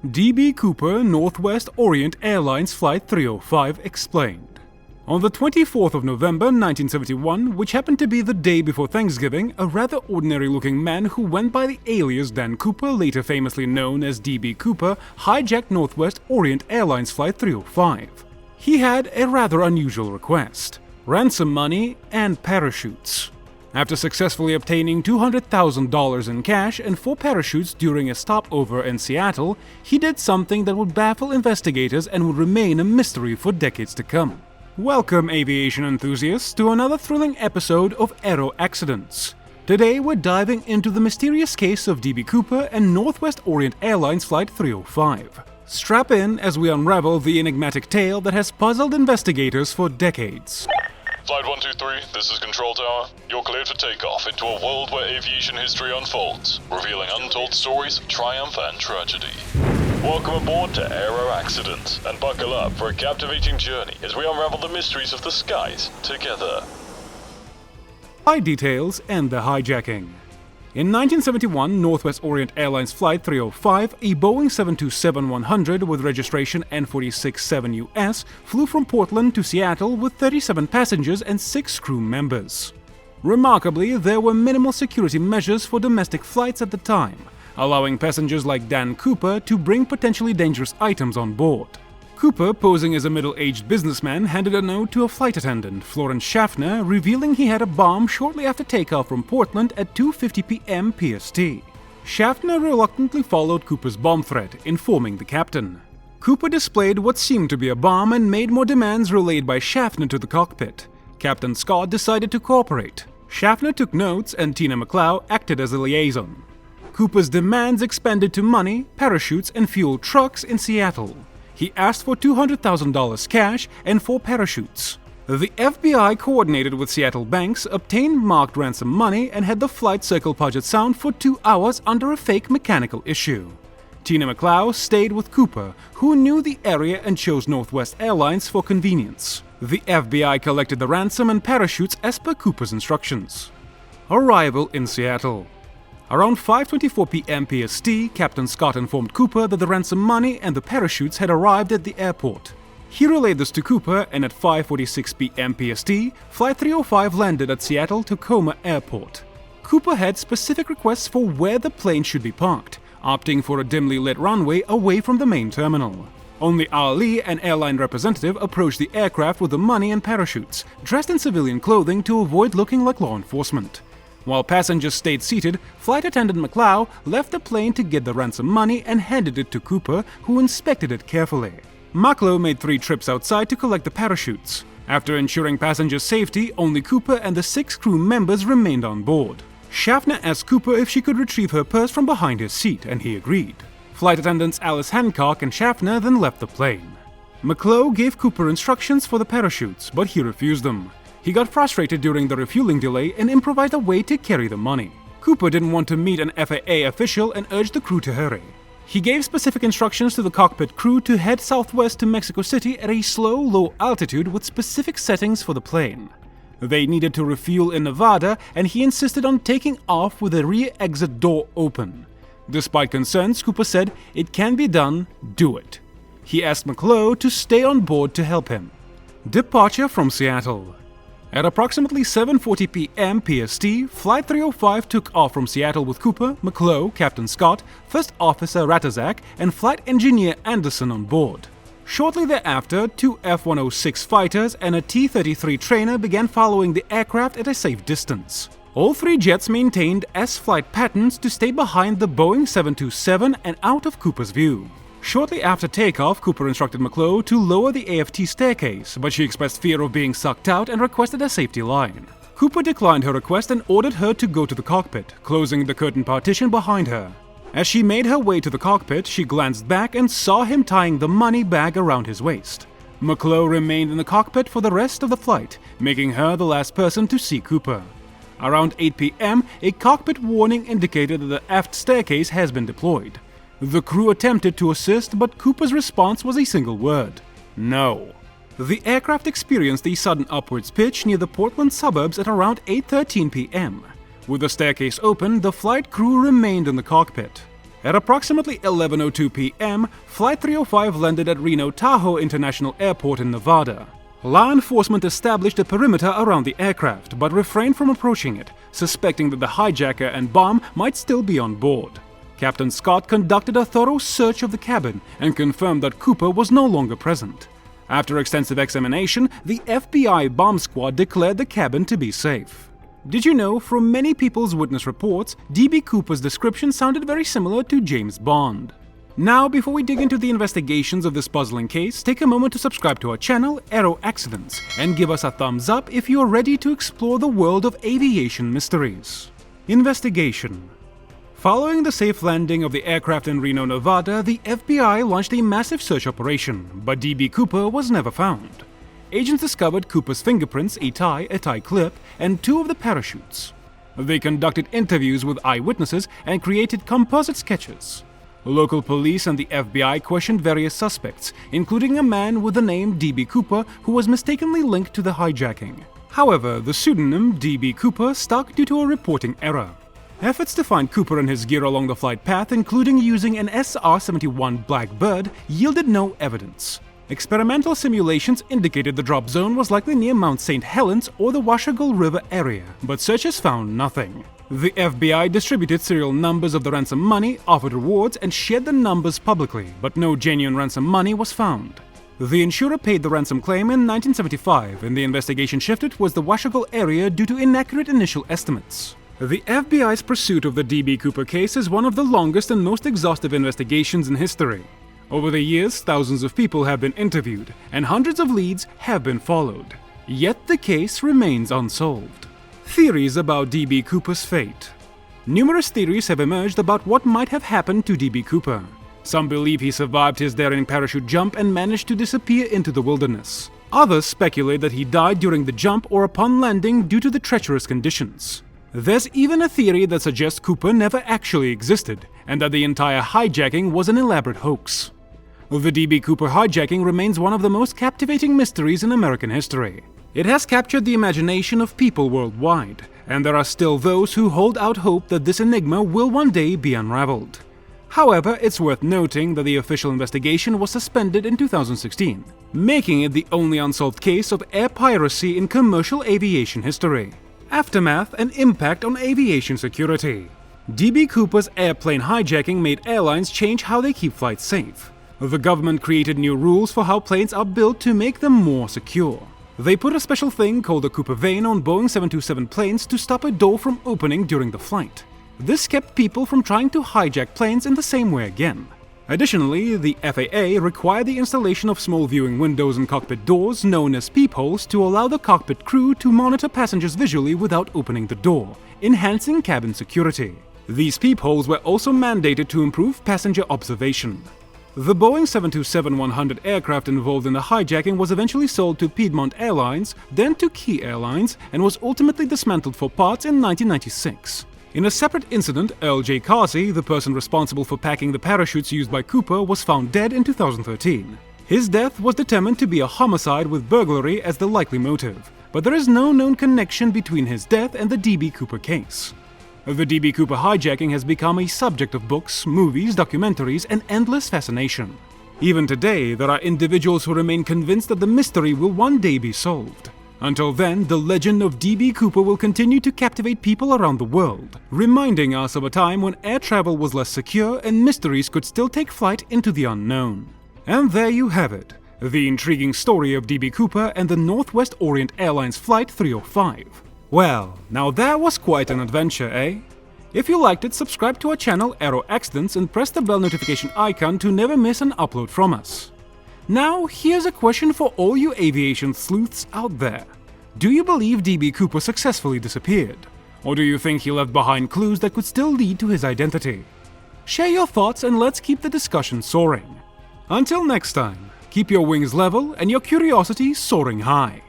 D.B. Cooper, Northwest Orient Airlines Flight 305 explained. On the 24th of November 1971, which happened to be the day before Thanksgiving, a rather ordinary-looking man who went by the alias Dan Cooper, later famously known as D.B. Cooper, hijacked Northwest Orient Airlines Flight 305. He had a rather unusual request: ransom money and parachutes. After successfully obtaining $200,000 in cash and 4 parachutes during a stopover in Seattle, he did something that would baffle investigators and would remain a mystery for decades to come. Welcome, aviation enthusiasts, to another thrilling episode of Aero Accidents. Today we're diving into the mysterious case of D.B. Cooper and Northwest Orient Airlines Flight 305. Strap in as we unravel the enigmatic tale that has puzzled investigators for decades. Flight 123, this is Control Tower. You're cleared for takeoff into a world where aviation history unfolds, revealing untold stories of triumph and tragedy. Welcome aboard to Aero Accidents, and buckle up for a captivating journey as we unravel the mysteries of the skies together. Flight details and the hijacking. In 1971, Northwest Orient Airlines Flight 305, a Boeing 727-100 with registration N46-7US, flew from Portland to Seattle with 37 passengers and 6 crew members. Remarkably, there were minimal security measures for domestic flights at the time, allowing passengers like Dan Cooper to bring potentially dangerous items on board. Cooper, posing as a middle-aged businessman, handed a note to a flight attendant, Florence Schaffner, revealing he had a bomb shortly after takeoff from Portland at 2:50 p.m. PST. Schaffner reluctantly followed Cooper's bomb threat, informing the captain. Cooper displayed what seemed to be a bomb and made more demands relayed by Schaffner to the cockpit. Captain Scott decided to cooperate. Schaffner took notes and Tina McLeod acted as a liaison. Cooper's demands expanded to money, parachutes, and fuel trucks in Seattle. He asked for $200,000 cash and 4 parachutes. The FBI coordinated with Seattle banks, obtained marked ransom money, and had the flight circle Puget Sound for 2 hours under a fake mechanical issue. Tina McLeod stayed with Cooper, who knew the area and chose Northwest Airlines for convenience. The FBI collected the ransom and parachutes as per Cooper's instructions. Arrival in Seattle. Around 5:24 p.m. PST, Captain Scott informed Cooper that the ransom money and the parachutes had arrived at the airport. He relayed this to Cooper, and at 5:46 p.m. PST, Flight 305 landed at Seattle-Tacoma Airport. Cooper had specific requests for where the plane should be parked, opting for a dimly lit runway away from the main terminal. Only Ali, an airline representative, approached the aircraft with the money and parachutes, dressed in civilian clothing to avoid looking like law enforcement. While passengers stayed seated, Flight Attendant McLeod left the plane to get the ransom money and handed it to Cooper, who inspected it carefully. McLeod made 3 trips outside to collect the parachutes. After ensuring passenger safety, only Cooper and the 6 crew members remained on board. Schaffner asked Cooper if she could retrieve her purse from behind his seat, and he agreed. Flight attendants Alice Hancock and Schaffner then left the plane. McLeod gave Cooper instructions for the parachutes, but he refused them. He got frustrated during the refueling delay and improvised a way to carry the money. Cooper didn't want to meet an FAA official and urged the crew to hurry. He gave specific instructions to the cockpit crew to head southwest to Mexico City at a slow, low altitude with specific settings for the plane. They needed to refuel in Nevada, and he insisted on taking off with the rear exit door open. Despite concerns, Cooper said, "It can be done, do it." He asked McLeod to stay on board to help him. Departure from Seattle. At approximately 7:40 p.m. PST, Flight 305 took off from Seattle with Cooper, McLeod, Captain Scott, First Officer Ratazak, and Flight Engineer Anderson on board. Shortly thereafter, 2 F-106 fighters and a T-33 trainer began following the aircraft at a safe distance. All 3 jets maintained S-flight patterns to stay behind the Boeing 727 and out of Cooper's view. Shortly after takeoff, Cooper instructed McLeod to lower the AFT staircase, but she expressed fear of being sucked out and requested a safety line. Cooper declined her request and ordered her to go to the cockpit, closing the curtain partition behind her. As she made her way to the cockpit, she glanced back and saw him tying the money bag around his waist. McLeod remained in the cockpit for the rest of the flight, making her the last person to see Cooper. Around 8 p.m., a cockpit warning indicated that the aft staircase has been deployed. The crew attempted to assist, but Cooper's response was a single word: no. The aircraft experienced a sudden upwards pitch near the Portland suburbs at around 8:13 p.m. With the staircase open, the flight crew remained in the cockpit. At approximately 11:02 p.m., Flight 305 landed at Reno Tahoe International Airport in Nevada. Law enforcement established a perimeter around the aircraft, but refrained from approaching it, suspecting that the hijacker and bomb might still be on board. Captain Scott conducted a thorough search of the cabin and confirmed that Cooper was no longer present. After extensive examination, the FBI bomb squad declared the cabin to be safe. Did you know, from many people's witness reports, D.B. Cooper's description sounded very similar to James Bond? Now, before we dig into the investigations of this puzzling case, take a moment to subscribe to our channel, Aero Accidents, and give us a thumbs up if you are ready to explore the world of aviation mysteries. Investigation. Following the safe landing of the aircraft in Reno, Nevada, the FBI launched a massive search operation, but D.B. Cooper was never found. Agents discovered Cooper's fingerprints, a tie clip, and 2 of the parachutes. They conducted interviews with eyewitnesses and created composite sketches. Local police and the FBI questioned various suspects, including a man with the name D.B. Cooper who was mistakenly linked to the hijacking. However, the pseudonym D.B. Cooper stuck due to a reporting error. Efforts to find Cooper and his gear along the flight path, including using an SR-71 Blackbird, yielded no evidence. Experimental simulations indicated the drop zone was likely near Mount St. Helens or the Washougal River area, but searches found nothing. The FBI distributed serial numbers of the ransom money, offered rewards, and shared the numbers publicly, but no genuine ransom money was found. The insurer paid the ransom claim in 1975, and the investigation shifted towards the Washougal area due to inaccurate initial estimates. The FBI's pursuit of the D.B. Cooper case is one of the longest and most exhaustive investigations in history. Over the years, thousands of people have been interviewed, and hundreds of leads have been followed. Yet the case remains unsolved. Theories about D.B. Cooper's fate. Numerous theories have emerged about what might have happened to D.B. Cooper. Some believe he survived his daring parachute jump and managed to disappear into the wilderness. Others speculate that he died during the jump or upon landing due to the treacherous conditions. There's even a theory that suggests Cooper never actually existed, and that the entire hijacking was an elaborate hoax. The D.B. Cooper hijacking remains one of the most captivating mysteries in American history. It has captured the imagination of people worldwide, and there are still those who hold out hope that this enigma will one day be unraveled. However, it's worth noting that the official investigation was suspended in 2016, making it the only unsolved case of air piracy in commercial aviation history. Aftermath and impact on aviation security. D.B. Cooper's airplane hijacking made airlines change how they keep flights safe. The government created new rules for how planes are built to make them more secure. They put a special thing called the Cooper vane on Boeing 727 planes to stop a door from opening during the flight. This kept people from trying to hijack planes in the same way again. Additionally, the FAA required the installation of small viewing windows in cockpit doors known as peepholes to allow the cockpit crew to monitor passengers visually without opening the door, enhancing cabin security. These peepholes were also mandated to improve passenger observation. The Boeing 727-100 aircraft involved in the hijacking was eventually sold to Piedmont Airlines, then to Key Airlines, and was ultimately dismantled for parts in 1996. In a separate incident, Earl J. Carsey, the person responsible for packing the parachutes used by Cooper, was found dead in 2013. His death was determined to be a homicide with burglary as the likely motive, but there is no known connection between his death and the D.B. Cooper case. The D.B. Cooper hijacking has become a subject of books, movies, documentaries, and endless fascination. Even today, there are individuals who remain convinced that the mystery will one day be solved. Until then, the legend of D.B. Cooper will continue to captivate people around the world, reminding us of a time when air travel was less secure and mysteries could still take flight into the unknown. And there you have it, the intriguing story of D.B. Cooper and the Northwest Orient Airlines Flight 305. Well, now that was quite an adventure, eh? If you liked it, subscribe to our channel Aero Accidents and press the bell notification icon to never miss an upload from us. Now, here's a question for all you aviation sleuths out there. Do you believe D.B. Cooper successfully disappeared? Or do you think he left behind clues that could still lead to his identity? Share your thoughts and let's keep the discussion soaring. Until next time, keep your wings level and your curiosity soaring high.